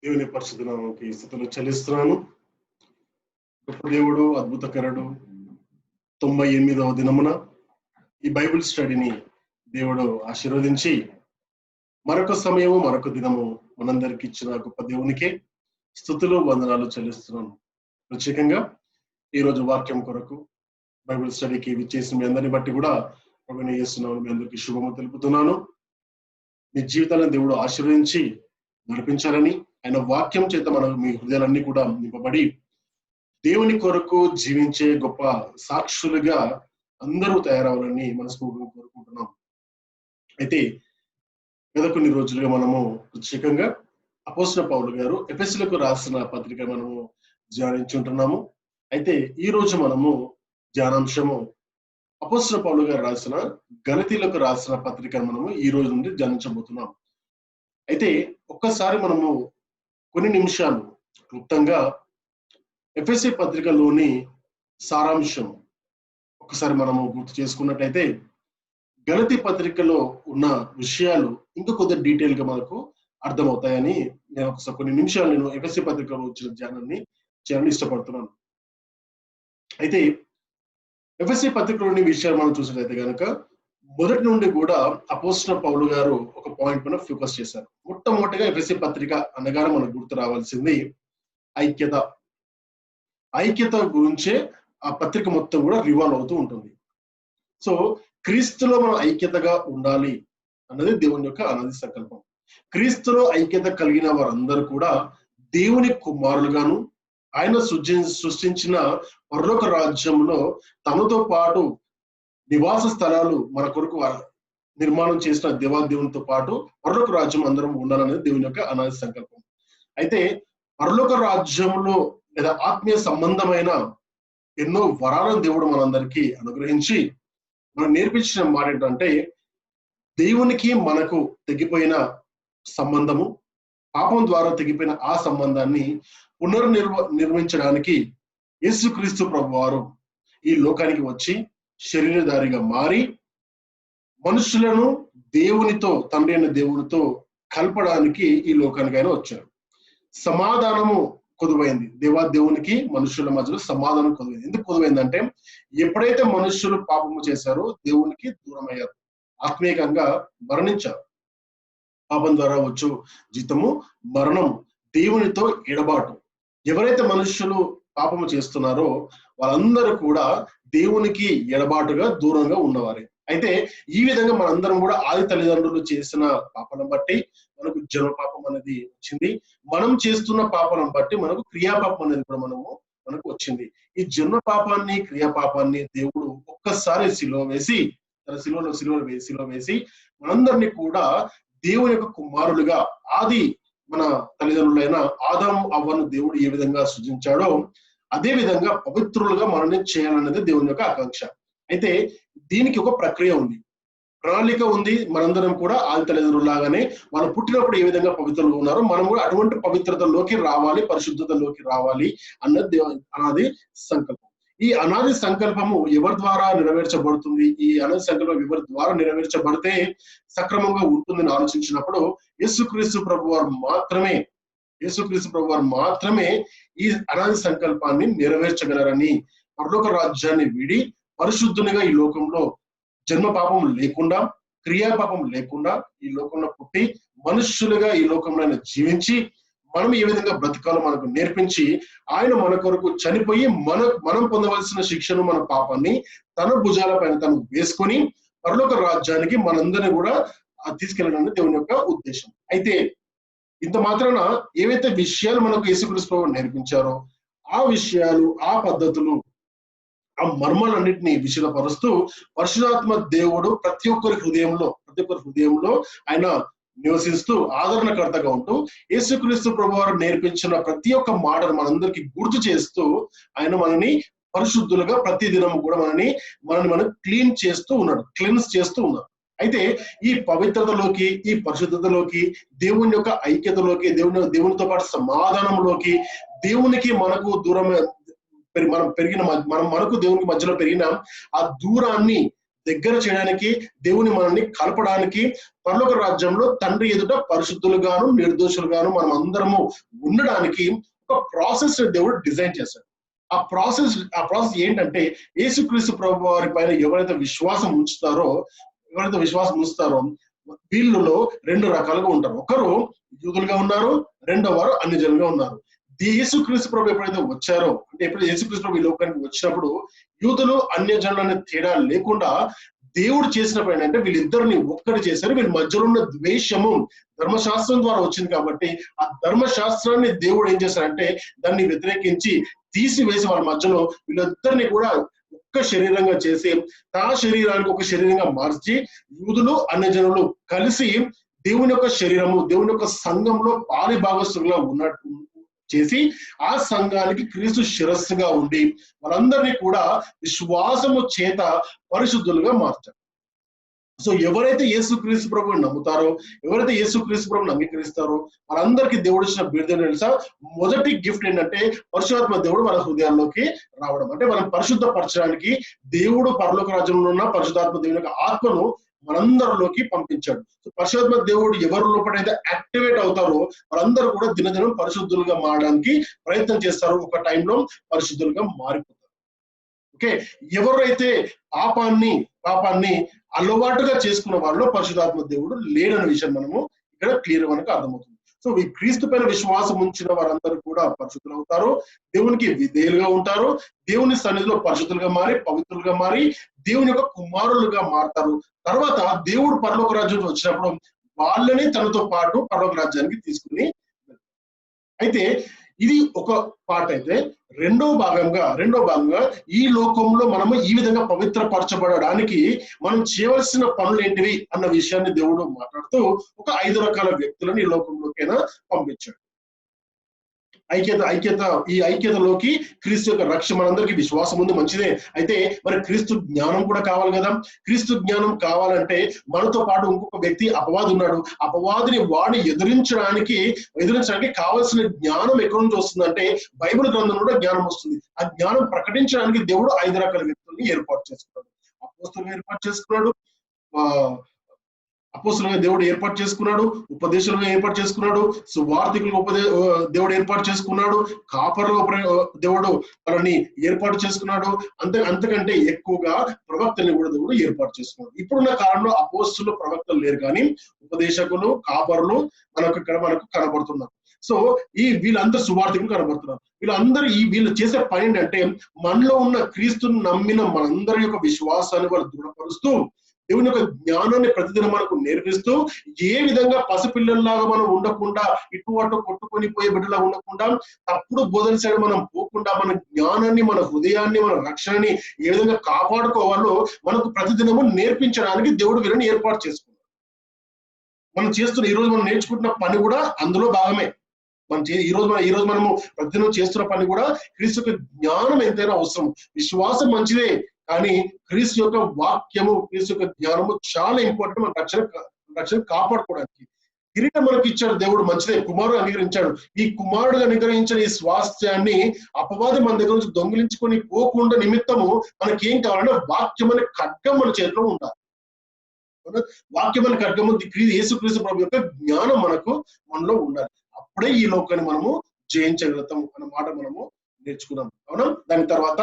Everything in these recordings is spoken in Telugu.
దేవుని పరిశుద్ధ నామముకి స్తుతులు చెల్లిస్తున్నాను. గొప్ప దేవుడు, అద్భుతకరుడు, 98వ దినమున ఈ బైబిల్ స్టడీని దేవుడు ఆశీర్వదించి మరొక సమయము మరొక దినము మనందరికి ఇచ్చిన గొప్ప దేవునికే స్తుతులు వందనాలు చెల్లిస్తున్నాను. ప్రత్యేకంగా ఈ రోజు వాక్యం కొరకు బైబిల్ స్టడీకి విచ్చేసిన మీ అందరిని బట్టి కూడా ప్రభువుని యేసునామమున మీ అందరికీ శుభము తెలుపుతున్నాను. మీ జీవితాలను దేవుడు ఆశీర్వదించి నడిపించాలని, ఆయన వాక్యం చేత మనం మీ హృదయాలన్నీ కూడా నింపబడి దేవుని కొరకు జీవించే గొప్ప సాక్షులుగా అందరూ తయారవ్వాలని మనస్ఫూర్తిగా కోరుకుంటున్నాం. అయితే గత కొన్ని రోజులుగా మనము ప్రత్యేకంగా అపోస్తలుడైన పౌలు గారు ఎఫెసీయులకు రాసిన పత్రిక మనము ధ్యానించుంటున్నాము. అయితే ఈ రోజు మనము ధ్యానాంశము అపోస్తలుడైన పౌలు గారు రాసిన గలతీయులకు రాసిన పత్రికను మనము ఈ రోజు నుండి ధ్యానించబోతున్నాం. అయితే ఒక్కసారి మనము కొన్ని నిమిషాలు క్లుప్తంగా ఎఫెసీ పత్రికలోని సారాంశం ఒకసారి మనము గుర్తు చేసుకున్నట్టయితే గలతీ పత్రికలో ఉన్న విషయాలు ఇంకా కొద్ది డీటెయిల్ గా మనకు అర్థమవుతాయని నేను ఒకసారి కొన్ని నిమిషాలు నేను ఎఫెసీ పత్రికలో వచ్చిన ధ్యానాన్ని చేయాలని ఇష్టపడుతున్నాను. అయితే ఎఫెసీ పత్రికలోని విషయాలు మనం చూసినట్లయితే కనుక మొదటి నుండి కూడా అపోస్తలుడైన పౌలు గారు ఒక పాయింట్ పైన ఫోకస్ చేశారు. మొట్టమొదటిగా ఎఫెసీ పత్రిక అనగానే మనకు గుర్తు రావాల్సింది ఐక్యత. ఐక్యత గురించే ఆ పత్రిక మొత్తం కూడా రివాల్వ్ అవుతూ ఉంటుంది. సో క్రీస్తులో మనం ఐక్యతగా ఉండాలి అన్నది దేవుని యొక్క అనాది సంకల్పం. క్రీస్తులో ఐక్యత కలిగిన వారందరూ కూడా దేవుని కుమారులుగాను, ఆయన సృష్టించిన పరలోక రాజ్యంలో తమతో పాటు నివాస స్థలాలు మన కొరకు నిర్మాణం చేసిన దేవాదేవునితో పాటు పరలోక రాజ్యం అందరం ఉండాలనేది దేవుని యొక్క అనాది సంకల్పం. అయితే పరలోక రాజ్యంలో లేదా ఆత్మీయ సంబంధమైన ఎన్నో వరాలను దేవుడు మనందరికీ అనుగ్రహించి మనం నేర్పించిన మాట ఏంటంటే, దేవునికి మనకు తెగిపోయిన సంబంధము, పాపం ద్వారా తెగిపోయిన ఆ సంబంధాన్ని నిర్మించడానికి యేసుక్రీస్తు ప్రభువారు ఈ లోకానికి వచ్చి శరీరధారిగా మారి మనుషులను దేవునితో, తండ్రి అయిన దేవునితో కలపడానికి ఈ లోకానికి ఆయన వచ్చారు. సమాధానము కొదువైంది. దేవునికి మనుషుల మధ్యలో సమాధానం కొదువైంది. ఎందుకు కొదువైందంటే, ఎప్పుడైతే మనుషులు పాపము చేశారో దేవునికి దూరం అయ్యారు, ఆత్మీయంగా మరణించారు. పాపం ద్వారా వచ్చు జీతము మరణము, దేవునితో ఎడబాటు. ఎవరైతే మనుషులు పాపము చేస్తున్నారో వాళ్ళందరూ కూడా దేవునికి ఎడబాటుగా దూరంగా ఉన్నవారే. అయితే ఈ విధంగా మనందరం కూడా ఆది తల్లిదండ్రులు చేసిన పాపను బట్టి మనకు జన్మ పాపం అనేది వచ్చింది. మనం చేస్తున్న పాపాలను బట్టి మనకు క్రియాపాపం అనేది కూడా మనకు వచ్చింది. ఈ జన్మ పాపాన్ని, క్రియాపాపాన్ని దేవుడు ఒక్కసారి సిలువ వేసి, తన సిలువ వేసి మనందరినీ కూడా దేవుని యొక్క కుమారులుగా, ఆది మన తల్లిదండ్రులైన ఆదాము అవ్వను దేవుడు ఏ విధంగా సృజించాడో అదే విధంగా పవిత్రులుగా మనల్ని చేయాలనేది దేవుని యొక్క ఆకాంక్ష. అయితే దీనికి ఒక ప్రక్రియ ఉంది, ప్రణాళిక ఉంది. మనందరం కూడా ఆది తల్లిదండ్రులాగానే వాళ్ళు పుట్టినప్పుడు ఏ విధంగా పవిత్రులు ఉన్నారో మనం కూడా అటువంటి పవిత్రతలోకి రావాలి, పరిశుద్ధతలోకి రావాలి అన్నది అనాది సంకల్పం. ఈ అనాది సంకల్పము ఎవరి ద్వారా నెరవేర్చబడుతుంది? ఈ అనాది సంకల్పం ఎవరి ద్వారా నెరవేర్చబడితే సక్రమంగా ఉంటుందని ఆలోచించినప్పుడు యేసుక్రీస్తు ప్రభువారు మాత్రమే ఈ అనాది సంకల్పాన్ని నెరవేర్చగలరని, పరలోక రాజ్యాన్ని వీడి పరిశుద్ధునిగా ఈ లోకంలో జన్మ పాపం లేకుండా, క్రియాపాపం లేకుండా ఈ లోకంలో పుట్టి మనుష్యులుగా ఈ లోకంలో జీవించి మనం ఏ విధంగా బ్రతకాలో మనకు నేర్పించి, ఆయన మన కొరకు చనిపోయి మనం పొందవలసిన శిక్షను, మన పాపాన్ని తన భుజాల పైన తను వేసుకొని పరలోక రాజ్యానికి మనందరినీ కూడా తీసుకెళ్ళడానికి దేవుని యొక్క ఉద్దేశం. అయితే ఇంత మాత్రాన ఏవైతే విషయాలు మనకు యేసుక్రీస్తు ప్రభువు నేర్పించారో ఆ విషయాలు, ఆ పద్ధతులు, ఆ మర్మాలన్నింటినీ విషదపరుస్తూ పరిశుద్ధాత్మ దేవుడు ప్రతి ఒక్కరి హృదయంలో ఆయన నివసిస్తూ ఆదరణకర్తగా ఉంటూ యేసుక్రీస్తు ప్రభువారు నేర్పించిన ప్రతి ఒక్క మాటను మనందరికీ గుర్తు చేస్తూ ఆయన మనని పరిశుద్ధులుగా ప్రతి దినము కూడా మనని క్లీన్స్ చేస్తూ ఉన్నాడు. అయితే ఈ పవిత్రతలోకి, ఈ పరిశుద్ధతలోకి, దేవుని యొక్క ఐక్యతలోకి, దేవునితో పాటు సమాధానంలోకి, దేవునికి మనకు దూరం మనకు దేవునికి మధ్యలో పెరిగిన ఆ దూరాన్ని దగ్గర చేయడానికి, దేవుని మనల్ని కలపడానికి, పరలోక రాజ్యంలో తండ్రి ఎదుట పరిశుద్ధులుగాను నిర్దోషులుగాను మనం అందరము ఉండడానికి ఒక ప్రాసెస్ దేవుడు డిజైన్ చేశాడు. ఆ ప్రాసెస్ ఏంటంటే, యేసుక్రీస్తు ప్రభు వారి పైన ఎవరైతే విశ్వాసం ఉంచుతారో వీళ్ళలో రెండు రకాలుగా ఉంటారు. ఒకరు యూదులుగా ఉన్నారు, రెండో వారు అన్ని జనులుగా ఉన్నారు. యేసుక్రీస్తు ప్రభు ఎప్పుడైతే వచ్చారో, అంటే ఎప్పుడైతే యేసుక్రీస్తు ప్రభు ఈ లోకానికి వచ్చినప్పుడు యూదులు అన్య జనులు అనే తేడా లేకుండా దేవుడు చేసిన పని అంటే వీళ్ళిద్దరిని ఒక్కటి చేశారు. వీళ్ళ మధ్యలో ఉన్న ద్వేషము ధర్మశాస్త్రం ద్వారా వచ్చింది కాబట్టి ఆ ధర్మశాస్త్రాన్ని దేవుడు ఏం చేశారంటే దాన్ని వ్యతిరేకించి తీసివేసి వాళ్ళ మధ్యలో వీళ్ళిద్దరిని కూడా ఒక్క శరీరంగా చేసి ఆ శరీరానికి ఒక శరీరంగా మార్చి యూదులు అన్య జనులు కలిసి దేవుని యొక్క శరీరము, దేవుని యొక్క సంఘంలో పాలి భాగస్తులుగా ఉన్నట్టు చేసి ఆ సంఘానికి క్రీస్తు శిరస్సుగా ఉండి వాళ్ళందరినీ కూడా విశ్వాసము చేత పరిశుద్ధులుగా మార్చారు. సో ఎవరైతే యేసుక్రీస్తు ప్రభువుని నమ్ముతారో, ఎవరైతే యేసుక్రీస్తు ప్రభువుని అంగీకరిస్తారో వాళ్ళందరికీ దేవుడు ఇచ్చిన బిరుదు తెలుసా? మొదటి గిఫ్ట్ ఏంటంటే పరిశుద్ధాత్మ దేవుడు వాళ్ళ హృదయాల్లోకి రావడం. అంటే మనం పరిశుద్ధపరచడానికి దేవుడు పరలోక రాజ్యంలో ఉన్న పరిశుద్ధాత్మ దేవుని యొక్క ఆత్మను మనందరిలోకి పంపించాడు. సో పరిశుద్ధాత్మ దేవుడు ఎవరి లోపలైతే యాక్టివేట్ అవుతారో వాళ్ళందరూ కూడా దినదినం పరిశుద్ధులుగా మారడానికి ప్రయత్నం చేస్తారు. ఒక టైంలో పరిశుద్ధులుగా మారిపోతారు. ఓకే, ఎవరైతే పాపాన్ని అలవాటుగా చేసుకున్న వాళ్ళలో పరిశుద్ధాత్మ దేవుడు లేడన్న విషయం మనము ఇక్కడ క్లియర్ మనకు అర్థమవుతుంది. సో ఈ క్రీస్తు పైన విశ్వాసం ఉంచిన వారందరూ కూడా పరిశుద్ధులు అవుతారు, దేవునికి విధేయులుగా ఉంటారు, దేవుని సన్నిధిలో పరిశుద్ధులుగా మారి పవిత్రులుగా మారి దేవుని యొక్క కుమారులుగా మారతారు. తర్వాత దేవుడు పరలోక రాజ్యం వచ్చినప్పుడు వాళ్ళని తనతో పాటు పరలోక రాజ్యానికి తీసుకుని అయితే ఇది ఒక పార్ట్. అయితే రెండో భాగంగా ఈ లోకంలో మనము ఈ విధంగా పవిత్రపరచబడడానికి మనం చేయవలసిన పనులు ఏంటివి అన్న విషయాన్ని దేవుడు మాట్లాడుతూ ఒక 5 రకాల వ్యక్తులను ఈ లోకంలోకైనా పంపించాడు. ఈ ఐక్యతలోకి క్రీస్తు యొక్క రక్షణ, మనందరికీ విశ్వాసం ఉంది, మంచిదే. అయితే మరి క్రీస్తు జ్ఞానం కూడా కావాలి కదా. క్రీస్తు జ్ఞానం కావాలంటే మనతో పాటు ఇంకొక వ్యక్తి అపవాది ఉన్నాడు. అపవాదిని వాడిని ఎదిరించడానికి కావాల్సిన జ్ఞానం ఎక్కడి నుంచి వస్తుందంటే బైబిల్ గ్రంథం కూడా జ్ఞానం వస్తుంది. ఆ జ్ఞానం ప్రకటించడానికి దేవుడు 5 రకాల వ్యక్తుల్ని ఏర్పాటు చేసుకున్నాడు. అపోస్తలుగా ఏర్పాటు చేసుకున్నాడు, అపోస్తలుగా దేవుడు ఏర్పాటు చేసుకున్నాడు, ఉపదేశులుగా ఏర్పాటు చేసుకున్నాడు, సువార్థికులుగా దేవుడు ఏర్పాటు చేసుకున్నాడు, కాపరులుగా దేవుడు వాళ్ళని ఏర్పాటు చేసుకున్నాడు. అంతకంటే ఎక్కువగా ప్రవక్తల్ని కూడా దేవుడు ఏర్పాటు చేసుకున్నాడు. ఇప్పుడున్న కాలంలో అపోస్తులు ప్రవక్తలు లేరు, కానీ ఉపదేశకులు, కాపరులు మనకు కనబడుతున్నారు. సో వీళ్ళందరూ సువార్థికులు కనబడుతున్నారు. వీళ్ళు చేసే పని ఏంటంటే మనలో ఉన్న క్రీస్తుని నమ్మిన మనందరి యొక్క విశ్వాసాన్ని వాళ్ళు దృఢపరుస్తూ దేవుని యొక్క జ్ఞానాన్ని ప్రతిదినం మనకు నేర్పిస్తూ ఏ విధంగా పసిపిల్లల్లాగా మనం ఉండకుండా ఇటు అటు కొట్టుకొని పోయే బిడ్డలా ఉండకుండా తప్పుడు బోధన సైడ్ మనం పోకుండా మన జ్ఞానాన్ని, మన హృదయాన్ని, మన రక్షణని ఏ విధంగా కాపాడుకోవాలో మనకు ప్రతిదినము నేర్పించడానికి దేవుడు వీళ్ళని ఏర్పాటు చేసుకున్నాడు. మనం చేస్తున్న ఈరోజు మనం నేర్చుకుంటున్న పని కూడా అందులో భాగమే. ఈ రోజు మనము ప్రతిదినం చేస్తున్న పని కూడా క్రీస్తు జ్ఞానం ఎంతైనా అవసరం. విశ్వాసం మంచిదే, కానీ క్రీస్తు యొక్క వాక్యము, క్రీస్తు యొక్క జ్ఞానము చాలా ఇంపార్టెంట్. మన రక్షణ కాపాడుకోవడానికి కిరీటం మనకి ఇచ్చాడు దేవుడు, మంచిదే. కుమారుడు అంగీకరించాడు. ఈ కుమారుడు అనుగ్రహించిన ఈ స్వాస్థ్యాన్ని అపవాది మన దగ్గర నుంచి దొంగిలించుకొని పోకుండా నిమిత్తము మనకేం కావాలంటే వాక్యం అనే ఖడ్గం మన చేతిలో ఉండాలి. వాక్యం అనే ఖడ్గము యేసుక్రీస్తు ప్రభు యొక్క జ్ఞానం మనలో ఉండాలి. అప్పుడే ఈ లోకాన్ని మనము జయించగలుగుతాం అన్న మాట మనము నేర్చుకున్నాం. అవునా? దాని తర్వాత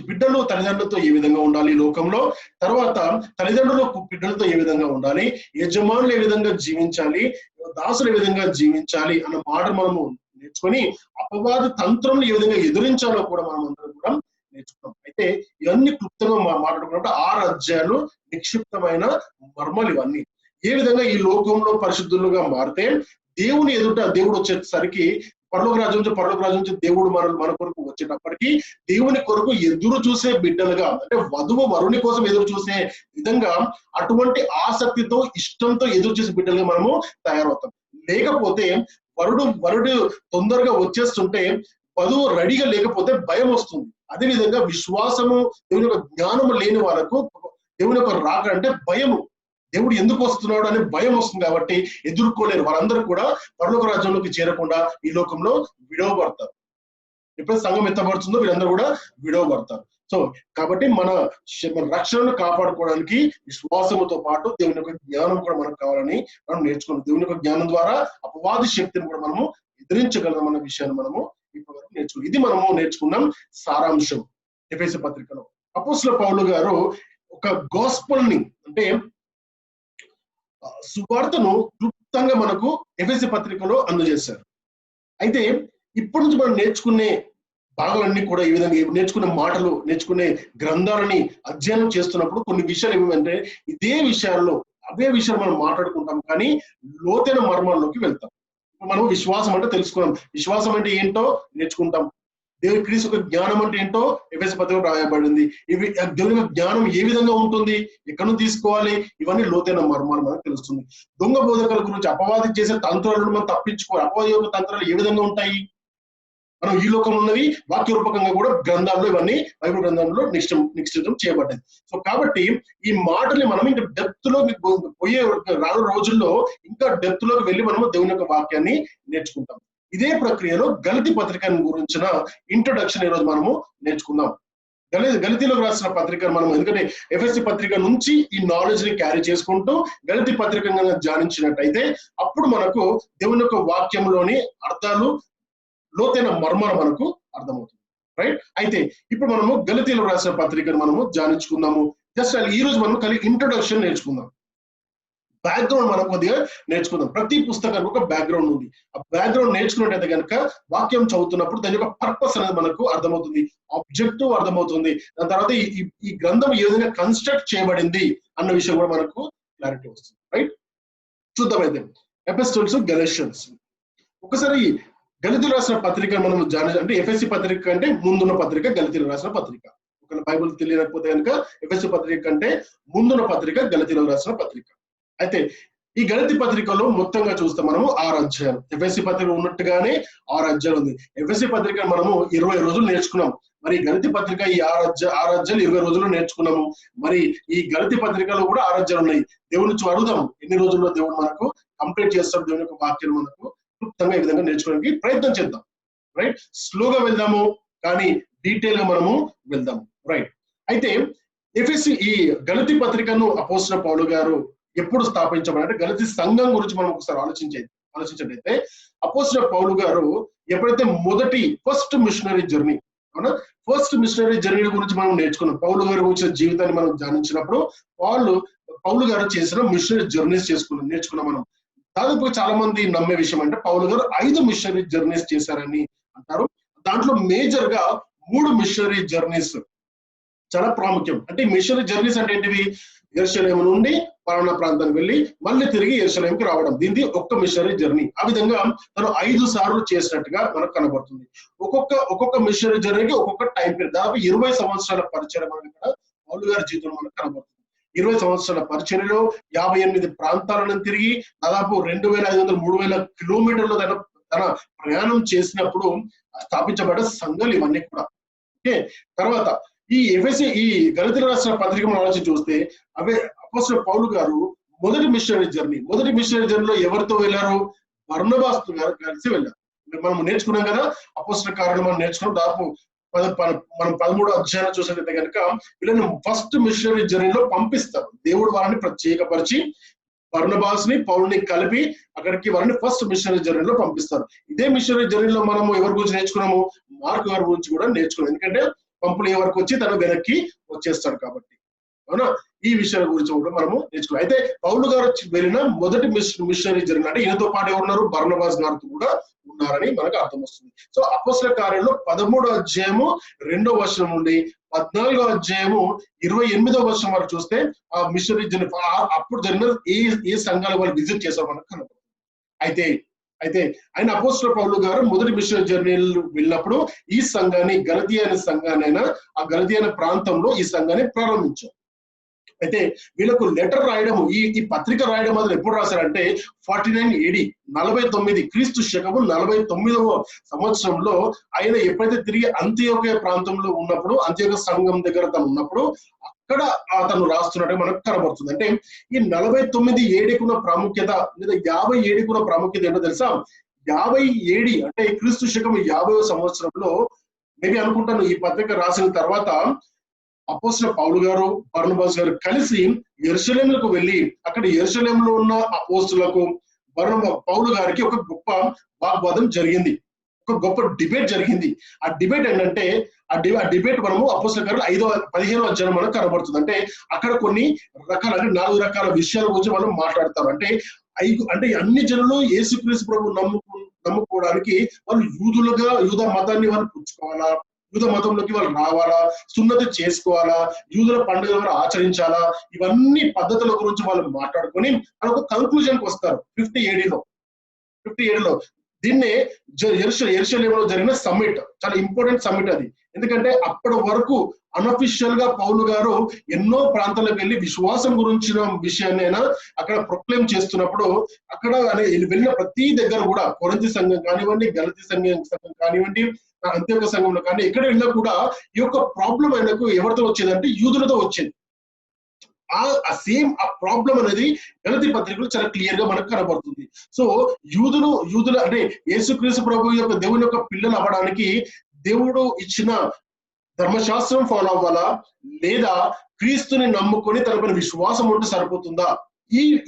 బిడ్డలు తల్లిదండ్రులతో ఏ విధంగా ఉండాలి ఈ లోకంలో, తర్వాత తల్లిదండ్రులు బిడ్డలతో ఏ విధంగా ఉండాలి, యజమానులు ఏ విధంగా జీవించాలి, దాసులు ఏ విధంగా జీవించాలి అన్న మాట మనము నేర్చుకొని అపవాద తంత్రంలో ఏ విధంగా ఎదురించాలో కూడా మనం అందరం కూడా నేర్చుకున్నాం. అయితే ఇవన్నీ క్లుప్తంగా మాట్లాడుకున్నప్పుడు 6 అధ్యాయాలు నిక్షిప్తమైన మర్మాలు ఇవన్నీ. ఏ విధంగా ఈ లోకంలో పరిశుద్ధులుగా మారితే దేవుని ఎదుట దేవుడు వచ్చేసరికి పరలోక రాజ్యం నుంచి దేవుడు మన కొరకు వచ్చేటప్పటికి దేవుని కొరకు ఎదురు చూసే బిడ్డలుగా, అంటే వధువు వరుని కోసం ఎదురు చూసే విధంగా అటువంటి ఆసక్తితో, ఇష్టంతో ఎదురు చూసే బిడ్డలుగా మనము తయారవుతాం. లేకపోతే వరుడు తొందరగా వచ్చేస్తుంటే వధువు రెడీగా లేకపోతే భయం వస్తుంది. అదేవిధంగా విశ్వాసము, దేవుని యొక్క జ్ఞానము లేని వాళ్ళకు దేవుని యొక్క రాక అంటే భయము, దేవుడు ఎందుకు వస్తున్నాడు అనే భయం వస్తుంది. కాబట్టి ఎదుర్కోలేరు. వారందరూ కూడా పరలోక రాజ్యంలోకి చేరకుండా ఈ లోకంలో విడవబడతారు. ఎప్పుడైతే సంఘం ఎత్తబడుతుందో వీళ్ళందరూ కూడా విడవబడతారు. సో కాబట్టి మన రక్షణను కాపాడుకోవడానికి విశ్వాసముతో పాటు దేవుని యొక్క జ్ఞానం కూడా మనకు కావాలని మనం నేర్చుకున్నాం. దేవుని యొక్క జ్ఞానం ద్వారా అపవాది శక్తిని కూడా మనము ఎదిరించగలం అన్న విషయాన్ని మనము ఇప్పటివరకు నేర్చుకున్నాం. ఇది మనము నేర్చుకున్నాం సారాంశం ఎఫెసీ పత్రికలో. అపోస్తలుడైన పౌలు గారు ఒక గాస్పెల్ ని అంటే సువార్తను క్లుప్తంగా మనకు ఎఫెసీ పత్రికలో అందజేశారు. అయితే ఇప్పటి నుంచి మనం నేర్చుకునే భాగాలన్నీ కూడా ఈ విధంగా నేర్చుకునే మాటలు, నేర్చుకునే గ్రంథాలని అధ్యయనం చేస్తున్నప్పుడు కొన్ని విషయాలు ఏమంటే ఇదే విషయాల్లో అవే విషయాలు మనం మాట్లాడుకుంటాం, కానీ లోతైన మర్మాల్లోకి వెళ్తాం. మనం విశ్వాసం అంటే తెలుసుకున్నాం, విశ్వాసం అంటే ఏంటో నేర్చుకుంటాం. దేవుని క్రీస్తు యొక్క జ్ఞానం అంటే ఏంటో ఎఫెసీ పత్రికలో రాయబడింది. ఇవి దేవుని యొక్క జ్ఞానం ఏ విధంగా ఉంటుంది, ఎక్కడ నుంచి తీసుకోవాలి, ఇవన్నీ లోతైన మర్మాలు మనకు తెలుస్తుంది. దొంగ బోధకుల గురించి అపవాది చేసే తంత్రాలను మనం తప్పించుకోవాలి. అపవాది యొక్క తంత్రాలు ఏ విధంగా ఉంటాయి, మనం ఈ లోకంలో ఉన్నవి వాక్య రూపకంగా కూడా గ్రంథాల్లో ఇవన్నీ బైబిల్ గ్రంథంలో నిశ్చితం చేయబడ్డాయి. సో కాబట్టి ఈ మాటల్ని మనం ఇంకా డెప్త్ లో పోయే రాను రోజుల్లో ఇంకా డెప్త్ లోకి వెళ్ళి మనము దేవుని యొక్క వాక్యాన్ని నేర్చుకుంటాం. ఇదే ప్రక్రియలో గలతీ పత్రిక గురించిన ఇంట్రొడక్షన్ ఈరోజు మనము నేర్చుకుందాం. గలతీలోకి రాసిన పత్రిక మనం ఎందుకంటే ఎఫెసీ పత్రిక నుంచి ఈ నాలెడ్జ్ ని క్యారీ చేసుకుంటూ గలతీ పత్రిక ధ్యానించినట్టయితే అప్పుడు మనకు దేవుని యొక్క వాక్యంలోని అర్థాలు, లోతైన మర్మాలు మనకు అర్థమవుతుంది. రైట్. అయితే ఇప్పుడు మనము గలతీలో రాసిన పత్రికను మనము ధ్యానించుకుందాము. జస్ట్ ఈ రోజు మనం కలిగి ఇంట్రొడక్షన్ నేర్చుకుందాం. బ్యాక్గ్రౌండ్ మనం కొద్దిగా నేర్చుకుందాం. ప్రతి పుస్తకానికి ఒక బ్యాక్గ్రౌండ్ ఉంది. ఆ బ్యాక్గ్రౌండ్ నేర్చుకున్నట్టయితే కనుక వాక్యం చదువుతున్నప్పుడు దాని యొక్క పర్పస్ అనేది మనకు అర్థమవుతుంది, ఆబ్జెక్టివ్ అర్థమవుతుంది. దాని తర్వాత ఈ గ్రంథం ఏ విధంగా కన్స్ట్రక్ట్ చేయబడింది అన్న విషయం కూడా మనకు క్లారిటీ వస్తుంది. రైట్. చూద్దాం అయితే ఎపిస్టల్స్ గలేషియన్స్. ఒకసారి గలతీలు రాసిన పత్రిక మనం అంటే ఎఫెసీ పత్రిక కంటే ముందున్న పత్రిక గలతీలు రాసిన పత్రిక. ఒకవేళ బైబుల్ తెలియకపోతే కనుక ఎఫెసీ పత్రిక కంటే ముందున్న పత్రిక గలతీలో రాసిన పత్రిక. అయితే ఈ గలతీ పత్రికలో మొత్తంగా చూస్తే మనము 6 అధ్యాయాలు, ఎఫెసీ పత్రిక ఉన్నట్టుగానే 6 అధ్యాయాలు ఉంది. ఎఫెసీ పత్రిక మనము 20 రోజులు నేర్చుకున్నాం. మరి గలతీ పత్రిక ఈ 6 అధ్యాయాలు 20 రోజుల్లో నేర్చుకున్నాము. మరి ఈ గలతీ పత్రికలో కూడా 6 అధ్యాయాలు ఉన్నాయి. దేవుని నుంచి అడుగుదాం ఎన్ని రోజుల్లో దేవుడు మనకు కంప్లీట్ చేస్తాడు, దేవుని యొక్క వాక్యం మనకు క్లుప్తంగా ఈ విధంగా నేర్చుకోవడానికి ప్రయత్నం చేద్దాం. రైట్. స్లోగా వెళ్దాము కానీ డీటెయిల్ గా మనము వెళ్దాము. రైట్. అయితే ఎఫెసీ ఈ గలతీ పత్రికను అపోస్తలుడైన పౌలు గారు ఎప్పుడు స్థాపించబడంటే గలతీ సంఘం గురించి మనం ఒకసారి ఆలోచించినట్టయితే అపోస్తలుడైన పౌలు గారు ఎప్పుడైతే ఫస్ట్ మిషనరీ జర్నీ, అవునా, ఫస్ట్ మిషనరీ జర్నీ గురించి మనం నేర్చుకున్నాం. పౌలు గారు గురించిన జీవితాన్ని మనం ధ్యానించినప్పుడు పౌలు గారు చేసిన మిషనరీ జర్నీస్ నేర్చుకున్నాం మనం. దాదాపు చాలా మంది నమ్మే విషయం అంటే పౌలు గారు 5 మిషనరీ జర్నీస్ చేశారని అంటారు. దాంట్లో మేజర్ గా 3 మిషనరీ జర్నీస్ చాలా ప్రాముఖ్యం. అంటే మిషనరీ జర్నీస్ అంటే ఏంటివి? యెరూషలేము నుండి పలానా ప్రాంతానికి వెళ్ళి మళ్ళీ తిరిగి యెరూషలేముకి రావడం, దీనిది ఒక్క మిషనరీ జర్నీ. ఆ విధంగా తను 5 సార్లు చేసినట్టుగా మనకు కనబడుతుంది. ఒక్కొక్క మిషనరీ జర్నీకి ఒక్కొక్క టైం పీరియడ్, దాదాపు 20 సంవత్సరాల పరిచయం మనకి ఇక్కడ పౌలు గారి జీవితం మనకు కనబడుతుంది. 20 సంవత్సరాల పరిచర్యలో 58 ప్రాంతాలను తిరిగి దాదాపు 2500-3000 కిలోమీటర్లు తన ప్రయాణం చేసినప్పుడు స్థాపించబడ్డ సంఘాలు ఇవన్నీ కూడా. ఓకే. తర్వాత ఈ గలతీలు రాసిన పత్రిక మనం ఆలోచించి చూస్తే అవే అపోస్తలుడైన పౌలు గారు మొదటి మిషనరీ జర్నీలో ఎవరితో వెళ్ళారు? బర్నబాస్ గారు కలిసి వెళ్ళారు. మనం నేర్చుకున్నాం కదా, అపోస్తలుల కార్యాలు మనం నేర్చుకున్నాం. దాదాపు మనం 13వ అధ్యాయం చూసినట్లయితే కనుక వీళ్ళని ఫస్ట్ మిషనరీ జర్నీలో పంపిస్తారు. దేవుడు వారిని ప్రత్యేకపరిచి బర్నబాస్ ని పౌలుని కలిపి అక్కడికి వారిని ఫస్ట్ మిషనరీ జర్నీలో పంపిస్తారు. ఇదే మిషనరీ జర్నీలో మనము ఎవరి గురించి నేర్చుకున్నాము? మార్కు గారి గురించి కూడా నేర్చుకున్నాం. ఎందుకంటే పంపులు ఎవరికి వచ్చి తను వెనక్కి వచ్చేస్తాడు కాబట్టి, అవునా. ఈ విషయాల గురించి కూడా మనము నేర్చుకున్నాం. అయితే పౌలు గారు వెళ్ళిన మొదటి మిషనరీ జర్నీ అంటే ఈయనతో పాటు ఎవరున్నారు? బర్నబాస్ గారితో కూడా ఉన్నారని మనకు అర్థం వస్తుంది. సో అపోస్తలుల కార్యాల్లో 13వ అధ్యాయము 2వ వచనం నుండి 14వ అధ్యాయము 28వ వచనం వరకు చూస్తే ఆ మిషనరీ జర్నీ అప్పుడు జరిగిన ఏ సంఘాలు వాళ్ళు విజిట్ చేశారు మనకు కనబడుతుంది. అయితే ఆయన అపోస్తలుడైన పౌలు గారు మొదటి మిషనరీ జర్నీలు వెళ్ళినప్పుడు ఈ సంఘాన్ని గలతీ అనే సంఘాన్ని ఆ గలతీ అనే ప్రాంతంలో ఈ సంఘాన్ని ప్రారంభించారు. అయితే వీళ్ళకు లెటర్ రాయడము, ఈ పత్రిక రాయడం అది ఎప్పుడు రాశారంటే 49 AD 49 క్రీస్తు శకము 49వ సంవత్సరంలో ఆయన ఎప్పుడైతే తిరిగి అంత్యోక్య ప్రాంతంలో ఉన్నప్పుడు, అంత్యోక్య సంఘం దగ్గర తను ఉన్నప్పుడు అక్కడ అతను రాస్తున్నట్టు మనకు కనబడుతుంది. అంటే ఈ 49 ఏడికున్న ప్రాముఖ్యత లేదా 50 ఏడికున్న ప్రాముఖ్యత ఏంటో తెలుసా? 50 AD అంటే క్రీస్తు శకం 50వ సంవత్సరంలో మేబీ అనుకుంటాను ఈ పత్రిక రాసిన తర్వాత అపోస్తలుడైన పౌలు గారు బర్నబాస్ గారు కలిసి యెరూషలేముకు వెళ్ళి అక్కడ యెరూషలేములో ఉన్న అపోస్తలులకు పౌలు గారికి ఒక గొప్ప వాగ్వాదం జరిగింది, ఒక గొప్ప డిబేట్ జరిగింది. ఆ డిబేట్ ఏంటంటే ఆ డిబేట్ మనము అపోస్తలుల కార్యాలు 15వ అధ్యాయం మనకు కనబడుతుంది. అంటే అక్కడ కొన్ని రకాల 4 రకాల విషయాల గురించి మనం మాట్లాడతారు. అంటే అన్ని జనులు యేసుక్రీస్తు ప్రభు నమ్ముకోవడానికి వాళ్ళు యూదా మతాన్ని వాళ్ళు పుచ్చుకోవాలా, యూద మతంలోకి వాళ్ళు రావాలా, సున్నతి చేసుకోవాలా, యూదుల పండుగ వాళ్ళు ఆచరించాలా, ఇవన్నీ పద్ధతుల గురించి వాళ్ళు మాట్లాడుకొని ఒక కన్క్లూజన్కి వస్తారు 50 AD లో. దీన్నే యెరూషలేములో జరిగిన సమ్మిట్, చాలా ఇంపార్టెంట్ సమ్మిట్ అది. ఎందుకంటే అప్పటి వరకు అన్అఫిషియల్ గా పౌలు గారు ఎన్నో ప్రాంతాలకు వెళ్ళి విశ్వాసం గురించిన విషయాన్ని అయినా అక్కడ ప్రొక్లెయిమ్ చేస్తున్నప్పుడు అక్కడ వెళ్ళిన ప్రతి దగ్గర కూడా కొరింథీ సంఘం కానివ్వండి, గలతీ సంఘం కానివ్వండి, అంత్యోక్య సంఘంలో కానీ ఎక్కడ వెళ్ళినా కూడా ఈ యొక్క ప్రాబ్లం ఆయనకు ఎవరితో వచ్చేదంటే యూదులతో వచ్చేది. ఆ ప్రాబ్లం అనేది గలతీ పత్రికలు చాలా క్లియర్ గా మనకు కనబడుతుంది. సో యూదులు అంటే యేసుక్రీస్తు ప్రభు యొక్క దేవుని యొక్క పిల్లలు అవ్వడానికి దేవుడు ఇచ్చిన ధర్మశాస్త్రం ఫాలో అవ్వాలా, లేదా క్రీస్తుని నమ్ముకొని తనపైన విశ్వాసం ఉంటే సరిపోతుందా?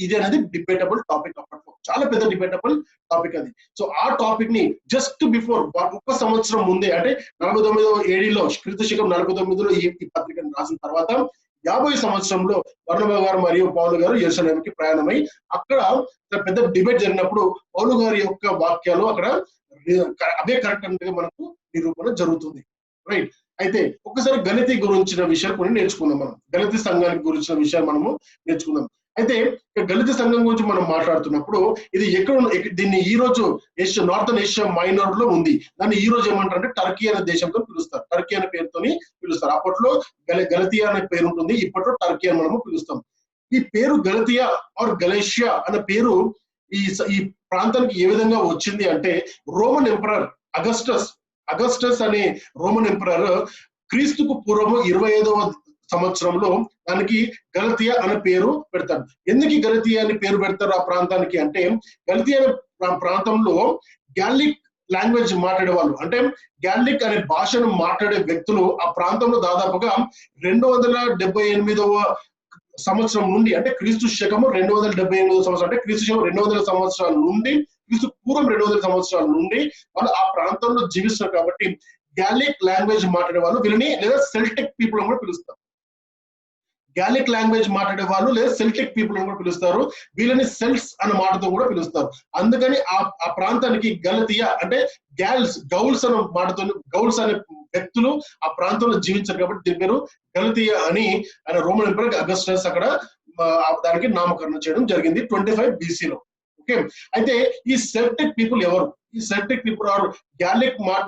ఇది అనేది డిబేటబుల్ టాపిక్. అప్పట్లో చాలా పెద్ద డిబేటబుల్ టాపిక్ అది. సో ఆ టాపిక్ ని జస్ట్ బిఫోర్ 1 సంవత్సరం ముందే, అంటే 49వ AD లో, క్రీస్తు శకం 49లో ఈ పత్రికను రాసిన తర్వాత 50 సంవత్సరంలో బర్నబా గారు మరియు పౌలు గారు యెరూషలేముకి ప్రయాణమై అక్కడ పెద్ద డిబేట్ జరిగినప్పుడు పౌలు గారి యొక్క వాక్యాలు అక్కడ అవే కరెక్ట్ అంటే మనకు నిరూపణ జరుగుతుంది. రైట్. అయితే ఒకసారి గలతీ గురించిన విషయాలు కొన్ని నేర్చుకుందాం. మనం గలతీ సంఘానికి గురించిన విషయాలు మనము నేర్చుకుందాం. అయితే గలతీ సంఘం గురించి మనం మాట్లాడుతున్నప్పుడు ఇది దీన్ని ఈ రోజు నార్థన్ ఏషియా మైనర్ లో ఉంది. దాన్ని ఈ రోజు ఏమంటారంటే టర్కీ అనే దేశంతో పిలుస్తారు, టర్కీ అనే పేరుతోని పిలుస్తారు. అప్పట్లో గలతియా అనే పేరు ఉంటుంది, ఇప్పట్లో టర్కీ అని మనము పిలుస్తాం. ఈ పేరు గలతియా ఆర్ గలేషియా అనే పేరు ఈ ప్రాంతానికి ఏ విధంగా వచ్చింది అంటే రోమన్ ఎంపరర్ అగస్టస్ అనే రోమన్ ఎంపరర్ క్రీస్తుకు పూర్వము 25వ సంవత్సరంలో దానికి గలతియా అనే పేరు పెడతాడు. ఎందుకు గలతియా అని పేరు పెడతారు ఆ ప్రాంతానికి అంటే, గలతియా అనే ప్రాంతంలో గ్యాలిక్ లాంగ్వేజ్ మాట్లాడే వాళ్ళు, అంటే గ్యాలిక్ అనే భాషను మాట్లాడే వ్యక్తులు ఆ ప్రాంతంలో దాదాపుగా 278వ సంవత్సరం నుండి, అంటే క్రీస్తు శకము 278వ సంవత్సరం, అంటే క్రీస్తు శకం 200 సంవత్సరాల నుండి క్రీస్తు పూర్వం 200 సంవత్సరాల నుండి వాళ్ళు ఆ ప్రాంతంలో జీవిస్తారు. కాబట్టి గ్యాలిక్ లాంగ్వేజ్ మాట్లాడే వాళ్ళు వీళ్ళని లేదా సెల్టిక్ పీపుల్ అని కూడా పిలుస్తారు. గ్యాలిక్ లాంగ్వేజ్ మాట్లాడే వాళ్ళు లేదా సెల్టిక్ పీపుల్ అని కూడా పిలుస్తారు. వీళ్ళని సెల్ట్స్ అనే మాటతో కూడా పిలుస్తారు. అందుకని ఆ ప్రాంతానికి గలతియా అంటే గౌల్స్ అనే మాటతో, గౌల్స్ అనే వ్యక్తులు ఆ ప్రాంతంలో జీవించారు కాబట్టి దీని పేరు గలతియా అని ఆయన రోమన్ ఎంపరర్ అగస్టస్ అక్కడ దానికి నామకరణం చేయడం జరిగింది 25 BC లో. ఓకే. అయితే ఈ సెల్టిక్ పీపుల్ ఎవరు? ఈ సెల్టిక్ పీపుల్ ఆర్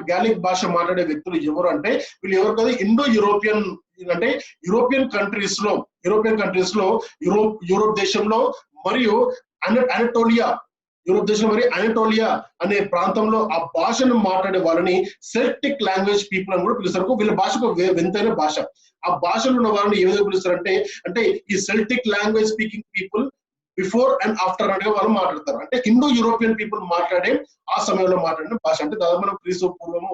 గ్యాలిక్ భాష మాట్లాడే వ్యక్తులు ఎవరు అంటే వీళ్ళు ఎవరు కాదు, ఇండో యూరోపియన్, అంటే యూరోపియన్ కంట్రీస్ లో యూరోప్ దేశంలో మరియు అనటోలియా అనే ప్రాంతంలో ఆ భాషను మాట్లాడే వాళ్ళని సెల్టిక్ లాంగ్వేజ్ పీపుల్ అని కూడా పిలుస్తారు. వీళ్ళ భాషకు వింతైన భాష. ఆ భాషలో ఉన్న వాళ్ళని ఏ విధంగా పిలుస్తారంటే, అంటే ఈ Celtic language speaking people before and after అంటే వాళ్ళు మాట్లాడతారు. అంటే ఇండో యూరోపియన్ పీపుల్ మాట్లాడే ఆ సమయంలో మాట్లాడిన భాష. అంటే దాదాపు మనం క్రీస్తు పూర్వం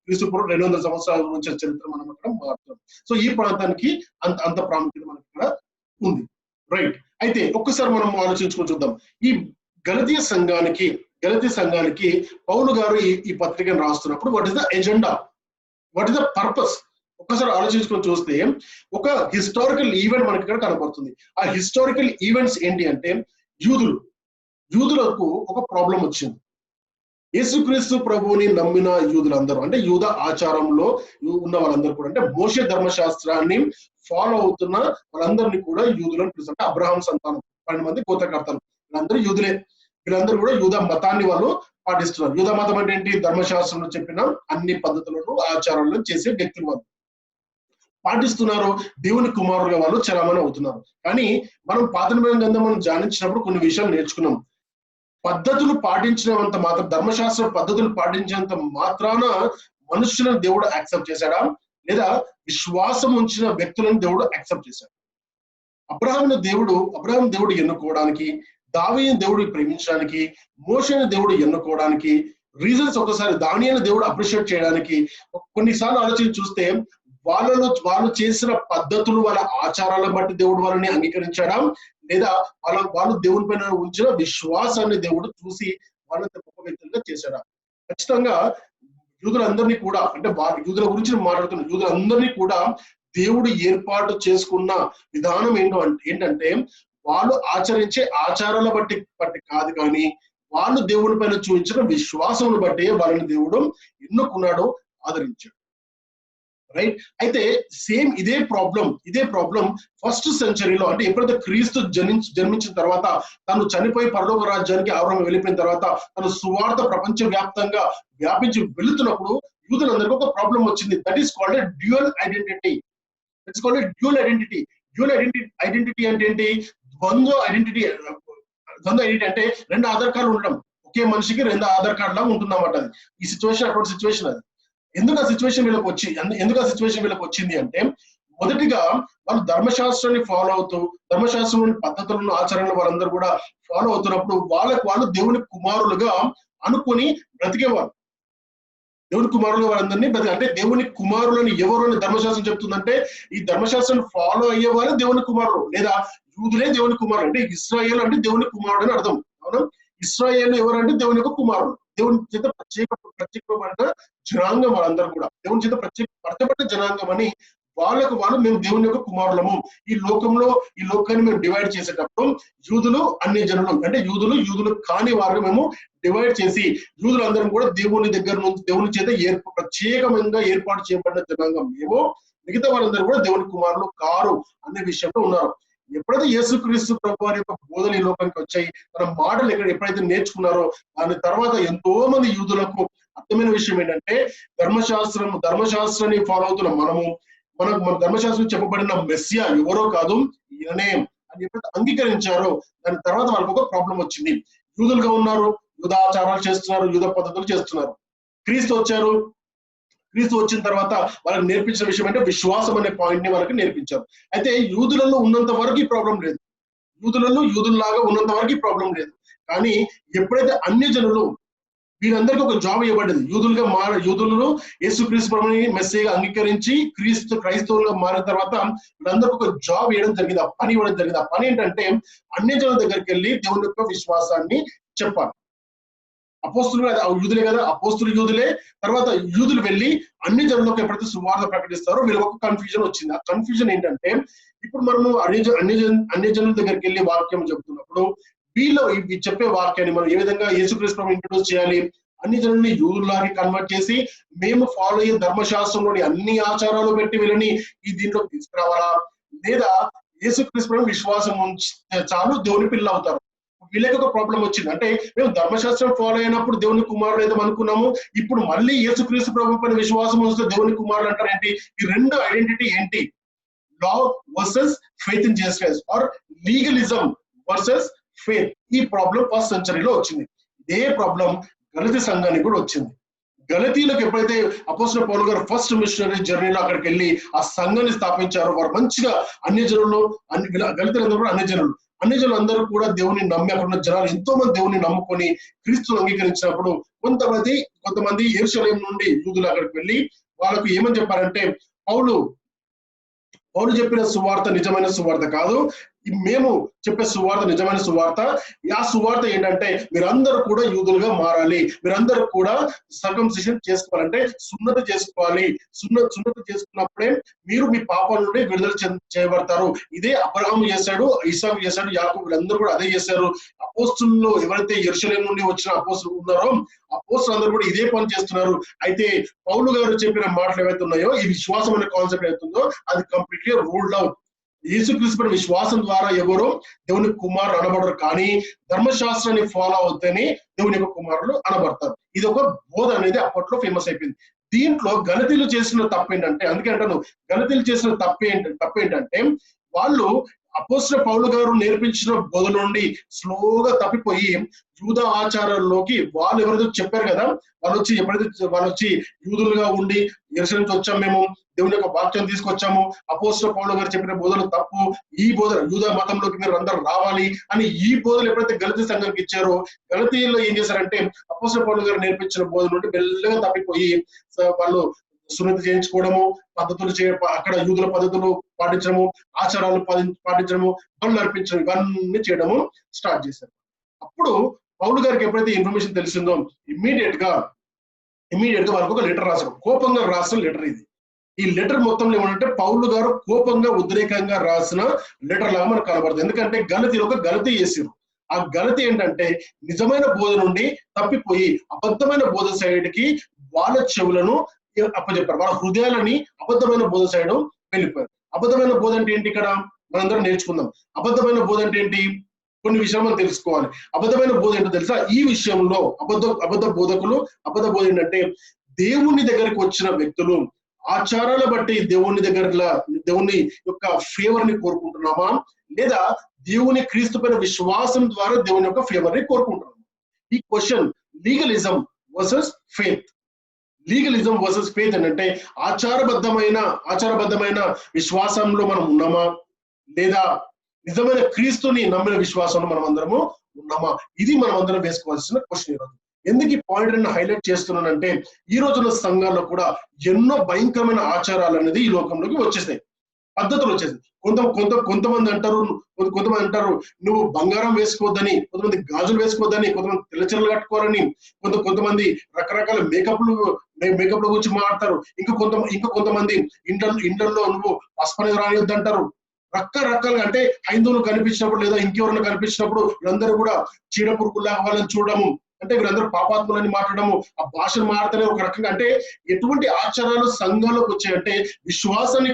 200 సంవత్సరాల నుంచి చరిత్ర మనం అక్కడ మాట్లాడుతాం. సో ఈ ప్రాంతానికి అంత ప్రాముఖ్యత మనకి ఇక్కడ ఉంది. రైట్. అయితే ఒక్కసారి మనం ఆలోచించుకొని చూద్దాం. ఈ గలతీ సంఘానికి పౌలు గారు ఈ పత్రికను రాస్తున్నప్పుడు what is the agenda, what is the purpose? ఒక్కసారి ఆలోచించుకొని చూస్తే ఒక హిస్టారికల్ ఈవెంట్ మనకి ఇక్కడ కనబడుతుంది. ఆ హిస్టారికల్ ఈవెంట్స్ ఏంటి అంటే, యూదులకు ఒక ప్రాబ్లం వచ్చింది. యేసుక్రీస్తు ప్రభువుని నమ్మిన యూదులందరూ, అంటే యూద ఆచారంలో ఉన్న వాళ్ళందరూ కూడా, అంటే మోషే ధర్మశాస్త్రాన్ని ఫాలో అవుతున్న వాళ్ళందరినీ కూడా యూదులను పిలుస్తారు. అంటే అబ్రహాం సంతానం 12 మంది గోత్రకర్తలు, వీళ్ళందరూ యూదులే. వీళ్ళందరూ కూడా యూద మతాన్ని వాళ్ళు పాటిస్తున్నారు. యూద మతం అంటే ఏంటి? ధర్మశాస్త్రంలో చెప్పిన అన్ని పద్ధతులను ఆచారాలను చేసే వ్యక్తులు వాళ్ళు పాటిస్తున్నారు. దేవుని కుమారులుగా వాళ్ళు చలామణి అవుతున్నారు. కానీ మనం పాత నిబంధన గ్రంథం మనం ధ్యానించినప్పుడు కొన్ని విషయాలు నేర్చుకున్నాం. పద్ధతులు పాటించినంత మాత్రం, ధర్మశాస్త్ర పద్ధతులు పాటించినంత మాత్రాన మనుషులను దేవుడు యాక్సెప్ట్ చేశాడా, లేదా విశ్వాసం ఉంచిన వ్యక్తులను దేవుడు యాక్సెప్ట్ చేశాడు? అబ్రహాం దేవుడు ఎన్నుకోవడానికి, దావీదుని దేవుడు ప్రేమించడానికి, మోషేని దేవుడు ఎన్నుకోవడానికి రీజన్స్ ఒకసారి దానియేలుని దేవుడు అప్రిషియేట్ చేయడానికి కొన్నిసార్లు ఆలోచించి చూస్తే వాళ్ళు చేసిన పద్ధతులు, వాళ్ళ ఆచారాలను బట్టి దేవుడు వాళ్ళని అంగీకరించాడా, లేదా వాళ్ళు దేవుని పైన ఉంచిన విశ్వాసాన్ని దేవుడు చూసి వాళ్ళని గొప్ప వ్యక్తులుగా చేశాడా? ఖచ్చితంగా యూదులందరినీ కూడా, అంటే యూదుల గురించి మాట్లాడుతున్న యూదులందరినీ కూడా దేవుడు ఏర్పాటు చేసుకున్న విధానం ఏంటంటే వాళ్ళు ఆచరించే ఆచారాల బట్టి కాదు, కానీ వాళ్ళు దేవుని పైన చూపించిన విశ్వాసం బట్టి వాళ్ళని దేవుడు ఎన్నుకున్నాడు, ఆదరించాడు. రైట్. అయితే సేమ్ ఇదే ప్రాబ్లం ఫస్ట్ సెంచరీలో, అంటే ఎప్పుడైతే క్రీస్తు జన్మించిన తర్వాత, తను చనిపోయి పరలోక రాజ్యానికి అబ్రహాము వెళ్ళిపోయిన తర్వాత, తను సువార్త ప్రపంచ వ్యాప్తంగా వ్యాపించి వెళుతున్నప్పుడు యూదులందరికీ ఒక ప్రాబ్లం వచ్చింది. That is called dual identity. It's called dual identity. Dual identity అంటే ఏంటి? ద్వంద్వ ఐడెంటిటీ అంటే రెండు ఆధార్ కార్డులు ఉండడం. ఒకే మనిషికి రెండు ఆధార్ కార్డు లాగా ఉంటుందన్నమాట. అది ఈ సిచ్యువేషన్ అటువంటి సిచ్యువేషన్. అది ఎందుకు ఆ సిచ్యువేషన్ వీళ్ళకి వచ్చింది అంటే, మొదటిగా వాళ్ళు ధర్మశాస్త్రాన్ని ఫాలో అవుతూ, ధర్మశాస్త్రం పద్ధతులను, ఆచరణలు వాళ్ళందరూ కూడా ఫాలో అవుతున్నప్పుడు వాళ్ళు దేవుని కుమారులుగా అనుకుని బ్రతికేవారు. దేవుని కుమారులు వాళ్ళందరినీ అంటే దేవుని కుమారులని ఎవరు అని ధర్మశాస్త్రం చెప్తుందంటే, ఈ ధర్మశాస్త్రాన్ని ఫాలో అయ్యే వాళ్ళు దేవుని కుమారులు, లేదా యూదులే దేవుని కుమారులు. అంటే ఇశ్రాయేలు అంటే దేవుని కుమారుడు అని అర్థం. అవునా? ఇశ్రాయేలు ఎవరంటే దేవుని యొక్క కుమారుడు, దేవుని చేత ప్రత్యేకమైన జనాంగం. వాళ్ళందరూ కూడా దేవుని చేత ప్రత్యేకపరచబడిన జనాంగం అని వాళ్ళు మేము దేవుని యొక్క కుమారులము. ఈ లోకాన్ని మేము డివైడ్ చేసేటప్పుడు యూదులు, అన్ని జనులు, అంటే యూదులు కాని వారిని మేము డివైడ్ చేసి, యూదులందరం కూడా దేవుని దగ్గర నుంచి, దేవుని చేత ప్రత్యేకంగా ఏర్పాటు చేయబడిన జనాంగం మేము, మిగతా వాళ్ళందరూ కూడా దేవుని కుమారులు కారు అనే విషయంలో ఉన్నారు. ఎప్పుడైతే యేసుక్రీస్తు ప్రభు వారి యొక్క బోధన ఈ లోకానికి వచ్చాయి, తన మాటలు ఎప్పుడైతే నేర్చుకున్నారో, దాని తర్వాత ఎంతో మంది యూదులకు అర్థమైన విషయం ఏంటంటే, ధర్మశాస్త్రాన్ని ఫాలో అవుతున్న మన ధర్మశాస్త్రం చెప్పబడిన మెస్సియా ఎవరో కాదు, ఈయనే అని ఎప్పుడైతే అంగీకరించారో, దాని తర్వాత వాళ్ళకి ఒక ప్రాబ్లం వచ్చింది. యూదులుగా ఉన్నారు, యూదాచారాలు చేస్తున్నారు, యూద పద్ధతులు చేస్తున్నారు. క్రీస్తు వచ్చిన తర్వాత వాళ్ళకి నేర్పించిన విషయం అంటే విశ్వాసం అనే పాయింట్ ని వాళ్ళకి నేర్పించారు. అయితే యూదులలో ఉన్నంత వరకు ఈ ప్రాబ్లం లేదు, యూదుల్లాగా ఉన్నంత వరకు ఈ ప్రాబ్లం లేదు. కానీ ఎప్పుడైతే అన్ని జనులు, వీళ్ళందరికీ ఒక జాబ్ ఇవ్వబడింది. యూదులను యేసుక్రీస్తు ప్రభువుని మెస్సీగా అంగీకరించి క్రైస్తవులుగా మారిన తర్వాత వీళ్ళందరికీ ఒక జాబ్ ఇవ్వడం జరిగింది, ఆ పని ఇవ్వడం జరిగింది. ఆ పని ఏంటంటే అన్ని జనుల దగ్గరికి వెళ్ళి దేవుని యొక్క విశ్వాసాన్ని చెప్పాలి. అపోస్తులు యూదులే కదా, అపోస్తులు యూదులే. తర్వాత యూదులు వెళ్ళి అన్ని జనులకు ఎప్పుడైతే సువార్త ప్రకటిస్తారో వీళ్ళకి ఒక కన్ఫ్యూజన్ వచ్చింది. ఆ కన్ఫ్యూజన్ ఏంటంటే, ఇప్పుడు మనము అన్ని జనుల దగ్గరికి వెళ్ళి వాక్యం చెప్తున్నప్పుడు వీళ్ళు చెప్పే వాక్యాన్ని మనం ఏ విధంగా యేసుక్రీస్తు ఇంట్రొడ్యూస్ చేయాలి? అన్ని జనుల్ని యూదుల్లాగా కన్వర్ట్ చేసి, మేము ఫాలో అయ్యే ధర్మశాస్త్రంలోని అన్ని ఆచారాలు పెట్టి వీళ్ళని ఈ దీంట్లోకి తీసుకురావాలా, లేదా యేసుక్రీస్తు విశ్వాసం చాలు దేవుని పిల్లలు అవుతారు? వీళ్ళకి ఒక ప్రాబ్లం వచ్చింది. అంటే మేము ధర్మశాస్త్రం ఫాలో అయినప్పుడు దేవుని కుమారులు ఏదో అనుకున్నాము, ఇప్పుడు మళ్ళీ యేసుక్రీస్తు ప్రభు పైన విశ్వాసం వస్తే దేవుని కుమారులు అంటారు ఏంటి? ఈ రెండు ఐడెంటిటీ ఏంటి? Law versus faith in Jesus Christ, or legalism versus faith. ఈ ప్రాబ్లం ఫస్ట్ సెంచరీలో వచ్చింది. ఇదే ప్రాబ్లం గలతీ సంఘానికి కూడా వచ్చింది. గలతీలకు ఎప్పుడైతే అపోస్తలుడైన పౌలు గారు ఫస్ట్ మిషనరీ జర్నీలో అక్కడికి వెళ్ళి ఆ సంఘాన్ని స్థాపించారో, వారు మంచిగా అన్ని జనులు, గలతీలందరూ కూడా అన్ని జనులు అందరూ కూడా దేవుని నమ్మి, అక్కడ ఉన్న జనాలు ఎంతో మంది దేవుని నమ్ముకొని క్రీస్తును అంగీకరించినప్పుడు కొంతమంది యెరూషలేము నుండి యూదులు అక్కడికి వెళ్ళి వాళ్ళకు ఏమని చెప్పారంటే, పౌలు చెప్పిన సువార్త నిజమైన సువార్త కాదు, మేము చెప్పే సువార్త నిజమైన సువార్త. ఆ సువార్త ఏంటంటే మీరందరూ కూడా యూదులుగా మారాలి, మీరందరూ కూడా సర్కంసిషన్ చేసుకోవాలంటే సున్నత చేసుకోవాలి. సున్నత చేసుకున్నప్పుడే మీరు మీ పాపాల నుండి విడుదల చేయబడతారు. ఇదే అబ్రహాము చేశాడు, ఇసాకు చేశాడు, యాకోబు, వీళ్ళందరూ కూడా అదే చేశారు. అపోస్తుల్లో ఎవరైతే యెరూషలేము నుండి వచ్చిన అపోస్తులు ఉన్నారో, అపోస్తులు అందరూ కూడా ఇదే పని చేస్తున్నారు. అయితే పౌలు గారు చెప్పిన మాటలు ఏవైతే ఉన్నాయో, ఈ విశ్వాసం అనే కాన్సెప్ట్ ఏదైతుందో అది కంప్లీట్లీ రూల్డ్ అవుట్. యేసుక్రీస్తు విశ్వాసం ద్వారా ఎవరు దేవుని కుమారులు అనబడరు, కానీ ధర్మశాస్త్రాన్ని ఫాలో అవుతేనే దేవుని యొక్క కుమారులు అనబడతారు. ఇది ఒక బోధ అనేది అప్పట్లో ఫేమస్ అయిపోయింది. దీంట్లో గలతీలు చేసిన తప్పు ఏంటంటే, అందుకే అంటాను గలతీలు చేసిన తప్పు ఏంటంటే, వాళ్ళు అపోస్తలుడైన పౌలు గారు నేర్పించిన బోధ నుండి స్లోగా తప్పిపోయి యూదా ఆచారాల్లోకి, వాళ్ళు ఎవరైతే చెప్పారు కదా, వాళ్ళు వచ్చి యూదులుగా ఉండి యెరూషలేము నుంచి వచ్చాము, మేము దేవుని యొక్క వాక్యం తీసుకొచ్చాము, అపోస్తలుడైన పౌలు గారు చెప్పిన బోధలు తప్పు, ఈ బోధ యూదా మతంలోకి మీరు అందరూ రావాలి అని ఈ బోధలు ఎప్పుడైతే గలతీ సంఘానికి ఇచ్చారో, గలతీలో ఏం చేశారంటే అపోస్తలుడైన పౌలు గారు నేర్పించిన బోధ నుండి మెల్లగా తప్పిపోయి వాళ్ళు సున్నతి చేయించుకోవడము, పద్ధతులు అక్కడ యూదుల పద్ధతులు పాటించడము, ఆచారాలు పాటించడము, బలులు అర్పించడం, ఇవన్నీ చేయడము స్టార్ట్ చేశారు. అప్పుడు పౌలు గారికి ఎప్పుడైతే ఇన్ఫర్మేషన్ తెలిసిందో ఇమ్మీడియట్ గా వాళ్ళకు ఒక లెటర్ రాశారు. కోపంగా రాసిన లెటర్ ఇది. ఈ లెటర్ మొత్తంలో ఏమంటే పౌలు గారు కోపంగా ఉద్రేకంగా రాసిన లెటర్ లాగా మనకు కనబడుతుంది. ఎందుకంటే గలతీలో ఒక గలతీ చేసారు. ఆ గలతీ ఏంటంటే నిజమైన బోధ నుండి తప్పిపోయి అబద్ధమైన బోధ సైడ్కి వాళ్ళ చెవులను అప్పచెప్పారు. వాళ్ళ హృదయాలని అబద్ధమైన బోధ సైడ్ వెళ్ళిపోయారు. అబద్ధమైన బోధ అంటే ఏంటి? ఇక్కడ మనందరం నేర్చుకుందాం. అబద్ధమైన బోధ అంటే ఏంటి? కొన్ని విషయాలు మనం తెలుసుకోవాలి. అబద్ధమైన బోధ ఏంటో తెలుసా? ఈ విషయంలో అబద్ధ బోధ ఏంటంటే దేవుని దగ్గరికి వచ్చిన వ్యక్తులు ఆచారాల బట్టి దేవుని యొక్క ఫేవర్ ని కోరుకుంటున్నామా, లేదా దేవుని క్రీస్తు పైన విశ్వాసం ద్వారా దేవుని యొక్క ఫేవర్ ని కోరుకుంటున్నామా? ఈ question legalism versus faith. Legalism versus faith అంటే ఆచారబద్ధమైన విశ్వాసంలో మనం ఉన్నామా, లేదా నిజమైన క్రీస్తుని నమ్మిన విశ్వాసంలో మనం అందరము ఉన్నామా? ఇది మనం అందరం వేసుకోవాల్సిన క్వశ్చన్ ఈరోజు. ఎందుకు ఈ పాయింట్ నేను హైలైట్ చేస్తున్నానంటే ఈ రోజున సంఘాల్లో కూడా ఎన్నో భయంకరమైన ఆచారాలు అనేది ఈ లోకంలోకి వచ్చేసాయి, పద్ధతులు వచ్చేసాయి. కొంతమంది అంటారు నువ్వు బంగారం వేసుకోవద్దని, కొంతమంది గాజులు వేసుకోవద్దని, కొంతమంది తెల్లచీరలు కట్టుకోవాలని, కొంతమంది రకరకాల మేకప్ గురించి మాట్లాడతారు. ఇంకా కొంతమంది ఇండ్లలో నువ్వు పసుపు అనేది రానివద్దు అంటారు. రకరకాలుగా అంటే హైందువులు కనిపించినప్పుడు లేదా ఇంకెవరైనా కనిపించినప్పుడు వీళ్ళందరూ కూడా చీడ పురుగులాగా వాళ్ళని చూడడము, అంటే వీళ్ళందరూ పాపాత్ములని మాట్లాడము, ఆ భాషను మాట్లాడే ఒక రకంగా. అంటే ఎటువంటి ఆచారాలు సంఘంలోకి వచ్చాయంటే విశ్వాసాన్ని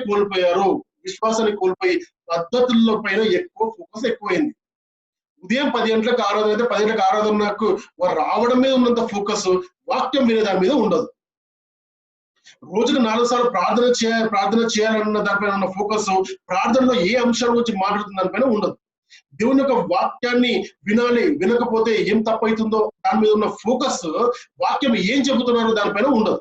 కోల్పోయి పద్ధతుల్లో పైన ఫోకస్ ఎక్కువైంది. ఉదయం 10 గంటలకు ఆరాధన అయితే 10 గంటలకు ఆరాధనకు వారు రావడం మీద ఉన్నంత ఫోకస్ వాక్యం వినే దాని మీద ఉండదు. రోజుకు 4 సార్లు ప్రార్థన చేయాలన్న దానిపైన ఉన్న ఫోకస్ ప్రార్థనలో ఏ అంశాల గురించి మాట్లాడుతున్న దానిపైన ఉండదు. దేవుని యొక్క వాక్యాన్ని వినాలి, వినకపోతే ఏం తప్పవుతుందో దాని మీద ఉన్న ఫోకస్ వాక్యం ఏం చెబుతున్నారో దానిపైన ఉండదు.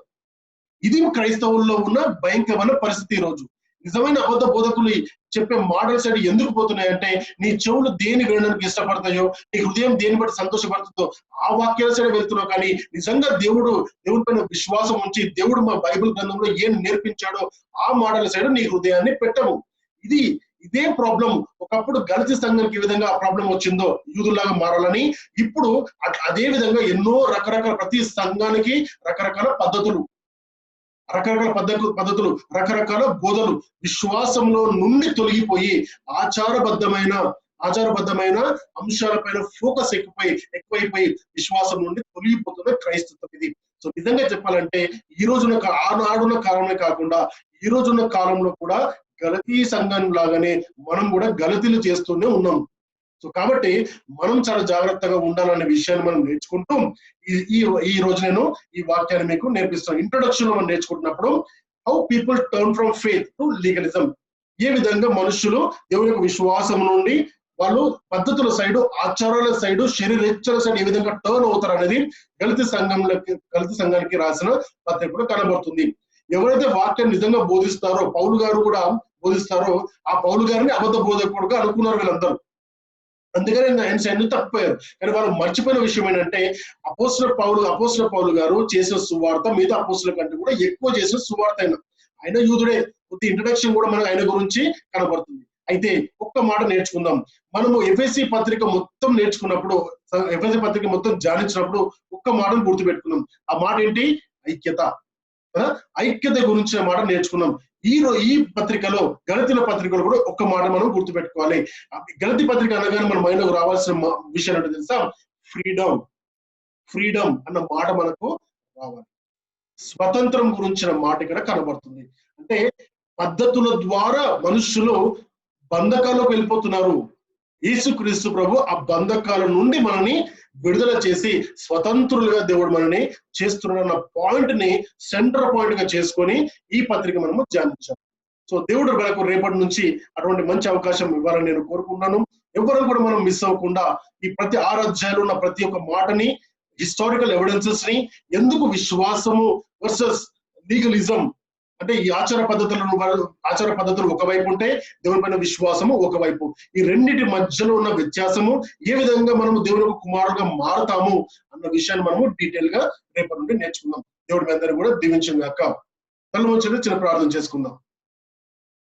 ఇది క్రైస్తవుల్లో ఉన్న భయంకరమైన పరిస్థితి. ఈ రోజు నిజమైన అబద్ధ బోధకులు చెప్పే మాటల సైడ్ ఎందుకు పోతున్నాయంటే నీ చెవులు దేని వినడానికి ఇష్టపడతాయో, నీ హృదయం దేని బట్టి సంతోషపడుతుందో ఆ వాక్యాల సైడ్ వెళ్తున్నావు. కానీ నిజంగా దేవుడి పైన విశ్వాసం ఉంచి దేవుడు మా బైబిల్ గ్రంథంలో ఏం నేర్పించాడో ఆ మాటల సైడ్ నీ హృదయాన్ని పెట్టవు. ఇదే ప్రాబ్లం. ఒకప్పుడు గలతీ సంఘానికి ఏ విధంగా ఆ ప్రాబ్లం వచ్చిందో యూదుల్లాగా మారాలని, ఇప్పుడు అదే విధంగా ఎన్నో రకరకాల ప్రతి సంఘానికి రకరకాల పద్ధతులు, రకరకాల బోధలు విశ్వాసంలో నుండి తొలగిపోయి ఆచారబద్ధమైన అంశాలపైన ఫోకస్ ఎక్కువైపోయి విశ్వాసం నుండి తొలగిపోతున్న క్రైస్తవం ఇది. సో నిజంగా చెప్పాలంటే ఈ రోజున ఆనాడున్న కాలమే కాకుండా ఈ రోజున్న కాలంలో కూడా గలతీ సంఘం లాగానే మనం కూడా గలతీలు చేస్తూనే ఉన్నాం. సో కాబట్టి మనం చాలా జాగ్రత్తగా ఉండాలనే విషయాన్ని మనం నేర్చుకుంటూ ఈ రోజు నేను ఈ వాక్యాన్ని మీకు నేర్పిస్తాను. ఇంట్రొడక్షన్ లో మనం నేర్చుకుంటున్నప్పుడు how people turn from faith to legalism, ఏ విధంగా మనుషులు దేవుని యొక్క విశ్వాసం నుండి వాళ్ళు పద్ధతుల సైడు, ఆచారాల సైడు, శరీరేచ్ఛల సైడ్ ఏ విధంగా టర్న్ అవుతారు అనేది గలతీ సంఘానికి రాసిన పత్రికలో కనబడుతుంది. ఎవరైతే వాక్యం నిజంగా బోధిస్తారో, పౌలు గారు కూడా బోధిస్తారో, ఆ పౌలు గారిని అబద్ధ బోధకుడుగా అనుకున్నారు వీళ్ళందరూ. అందుకని ఆయన తప్పిపోయారు. కానీ వాళ్ళు మర్చిపోయిన విషయం ఏంటంటే అపోస్తల పౌలు గారు చేసిన సువార్త మిగతా అపోస్తల కంటే కూడా ఎక్కువ చేసిన సువార్త ఆయన యూదుడే. కొద్ది ఇంట్రడక్షన్ కూడా మనకు ఆయన గురించి కనబడుతుంది. అయితే ఒక్క మాట నేర్చుకుందాం. మనము ఎఫెసీ పత్రిక మొత్తం నేర్చుకున్నప్పుడు, ఎఫెసీ పత్రిక మొత్తం ధ్యానించినప్పుడు ఒక్క మాటను గుర్తుపెట్టుకున్నాం. ఆ మాట ఏంటి? ఐక్యత గురించిన మాట నేర్చుకున్నాం. ఈ పత్రికలో, గలతీల పత్రికలో కూడా ఒక్క మాట మనం గుర్తుపెట్టుకోవాలి. గలతీ పత్రిక అనగానే మన మైండ్లోకి రావాల్సిన విషయం ఏంటో తెలుసా? ఫ్రీడమ్ అన్న మాట మనకు రావాలి. స్వతంత్రం గురించిన మాట ఇక్కడ కనబడుతుంది. అంటే పద్ధతుల ద్వారా మనుషులు బంధకాల్లోకి వెళ్ళిపోతున్నారు. యేసుక్రీస్తు ప్రభు ఆ బంధకాల నుండి మనని విడుదల చేసి స్వతంత్రులుగా దేవుడు మనని చేస్తున్న పాయింట్ ని సెంటర్ పాయింట్ గా చేసుకొని ఈ పత్రిక మనము ధ్యానించాం. సో దేవుడు మనకు రేపటి నుంచి అటువంటి మంచి అవకాశం ఇవ్వాలని నేను కోరుకుంటున్నాను. ఎవరు కూడా మనం మిస్ అవ్వకుండా ఈ ప్రతి 6 అధ్యాయాలు ఉన్న ప్రతి ఒక్క మాటని, హిస్టారికల్ ఎవిడెన్సెస్ ని, ఎందుకు విశ్వాసము వర్సెస్ లీగలిజం అంటే ఈ ఆచార పద్ధతులు ఒకవైపు ఉంటే దేవుని పైన విశ్వాసము ఒకవైపు, ఈ రెండింటి మధ్యలో ఉన్న వ్యత్యాసము, ఏ విధంగా మనము దేవుని కుమారులుగా మారుతాము అన్న విషయాన్ని మనము డీటెయిల్ గా రేపటి నుండి నేర్చుకుందాం. దేవుడి మీ అందరూ కూడా దీవించుగాక. కళ్ళు ముచ్చట చిన్న ప్రార్థన చేసుకుందాం.